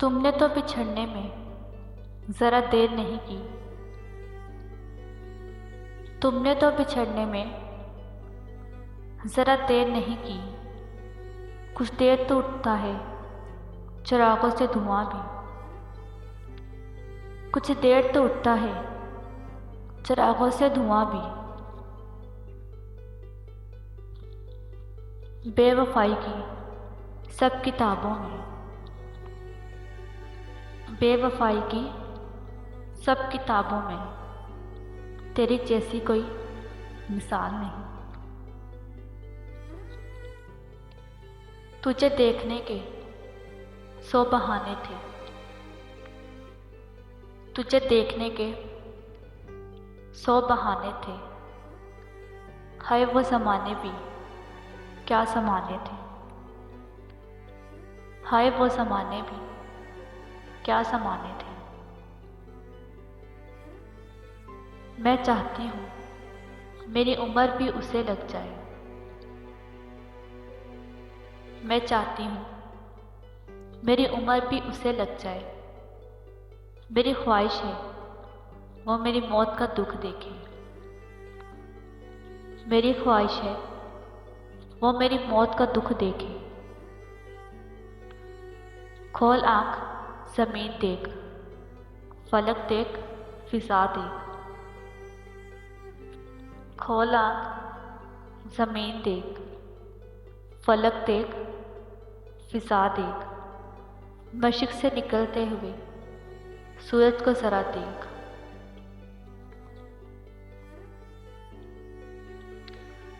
तुमने तो बिछड़ने में ज़रा देर नहीं की। तुमने तो बिछड़ने में ज़रा देर नहीं की। कुछ देर तो उठता है चिरागों से धुआं भी। कुछ देर तो उठता है चिरागों से धुआं भी। बेवफाई की सब किताबों में, बेवफाई की सब किताबों में तेरी जैसी कोई मिसाल नहीं। तुझे देखने के 100 बहाने थे, तुझे देखने के 100 बहाने थे। हाय वो ज़माने भी क्या ज़माने थे। हाय वो ज़माने भी क्या ज़माने थे। मैं चाहती हूँ मेरी उम्र भी उसे लग जाए। मैं चाहती हूँ मेरी उम्र भी उसे लग जाए। मेरी ख्वाहिश है वो मेरी मौत का दुख देखे। मेरी ख्वाहिश है वो मेरी मौत का दुख देखे। खोल आँख ज़मीन देख, फलक देख, फिज़ा देख। खोल आँख ज़मीन देख, फलक देख, फिज़ा देख। मशरिक़ से निकलते हुए सूरज को ज़रा देख।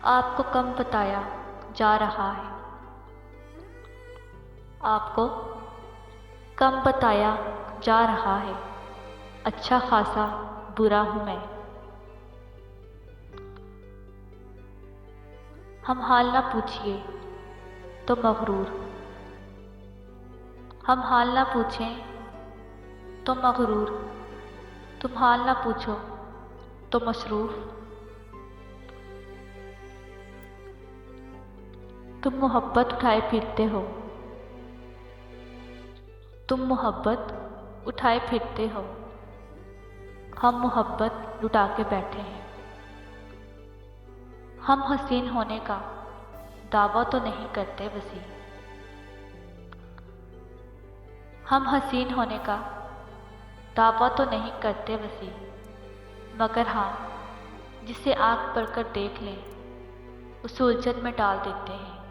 आपको कम बताया जा रहा है, आपको कम बताया जा रहा है। अच्छा खासा बुरा हूँ मैं। हम हाल ना पूछिए तो मगरूर, हम हाल ना पूछें तो मगरूर। तुम हाल ना पूछो तो मसरूफ़। तुम मोहब्बत उठाए फिरते हो, तुम मोहब्बत उठाए फिरते हो। हम मोहब्बत लुटा के बैठे हैं। हम हसीन होने का दावा तो नहीं करते वसी। हम हसीन होने का दावा तो नहीं करते वसी, मगर हाँ जिसे आँख भर कर देख लें उस उलझन में डाल देते हैं।